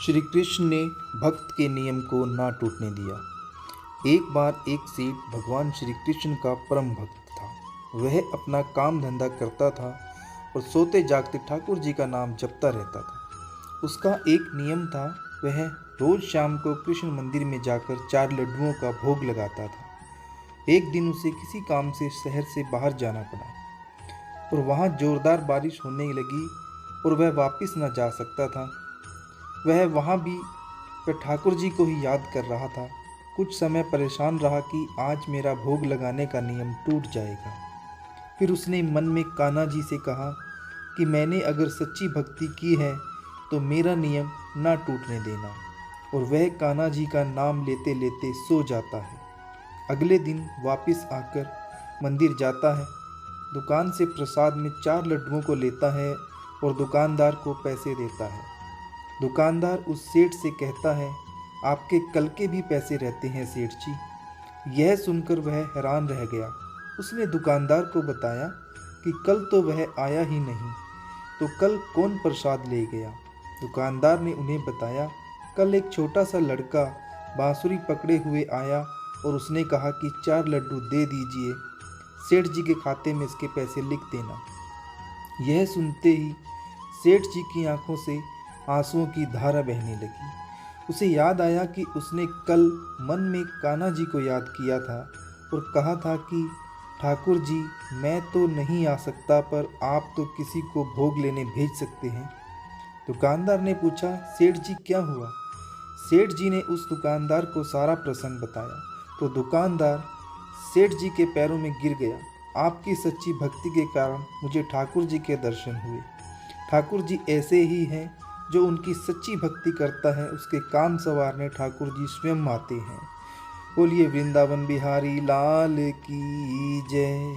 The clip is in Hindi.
श्री कृष्ण ने भक्त के नियम को ना टूटने दिया। एक बार एक सेठ भगवान श्री कृष्ण का परम भक्त था। वह अपना काम धंधा करता था और सोते जागते ठाकुर जी का नाम जपता रहता था। उसका एक नियम था, वह रोज शाम को कृष्ण मंदिर में जाकर 4 लड्डुओं का भोग लगाता था। एक दिन उसे किसी काम से शहर से बाहर जाना पड़ा और वहाँ जोरदार बारिश होने लगी और वह वापस न जा सकता था। वह वहाँ भी वह ठाकुर जी को ही याद कर रहा था। कुछ समय परेशान रहा कि आज मेरा भोग लगाने का नियम टूट जाएगा। फिर उसने मन में कान्हा जी से कहा कि मैंने अगर सच्ची भक्ति की है तो मेरा नियम ना टूटने देना। और वह कान्हा जी का नाम लेते लेते सो जाता है। अगले दिन वापस आकर मंदिर जाता है, दुकान से प्रसाद में 4 लड्डुओं को लेता है और दुकानदार को पैसे देता है। दुकानदार उस सेठ से कहता है, आपके कल के भी पैसे रहते हैं सेठ जी। यह सुनकर वह हैरान रह गया। उसने दुकानदार को बताया कि कल तो वह आया ही नहीं, तो कल कौन प्रसाद ले गया। दुकानदार ने उन्हें बताया, कल एक छोटा सा लड़का बांसुरी पकड़े हुए आया और उसने कहा कि 4 लड्डू दे दीजिए, सेठ जी के खाते में इसके पैसे लिख देना। यह सुनते ही सेठ जी की आंखों से आंसुओं की धारा बहने लगी। उसे याद आया कि उसने कल मन में कान्हा जी को याद किया था और कहा था कि ठाकुर जी, मैं तो नहीं आ सकता, पर आप तो किसी को भोग लेने भेज सकते हैं। दुकानदार ने पूछा, सेठ जी क्या हुआ? सेठ जी ने उस दुकानदार को सारा प्रसंग बताया तो दुकानदार सेठ जी के पैरों में गिर गया। आपकी सच्ची भक्ति के कारण मुझे ठाकुर जी के दर्शन हुए। ठाकुर जी ऐसे ही हैं, जो उनकी सच्ची भक्ति करता है उसके काम संवारने ठाकुर जी स्वयं आते हैं। बोलिए वृंदावन बिहारी लाल की जय।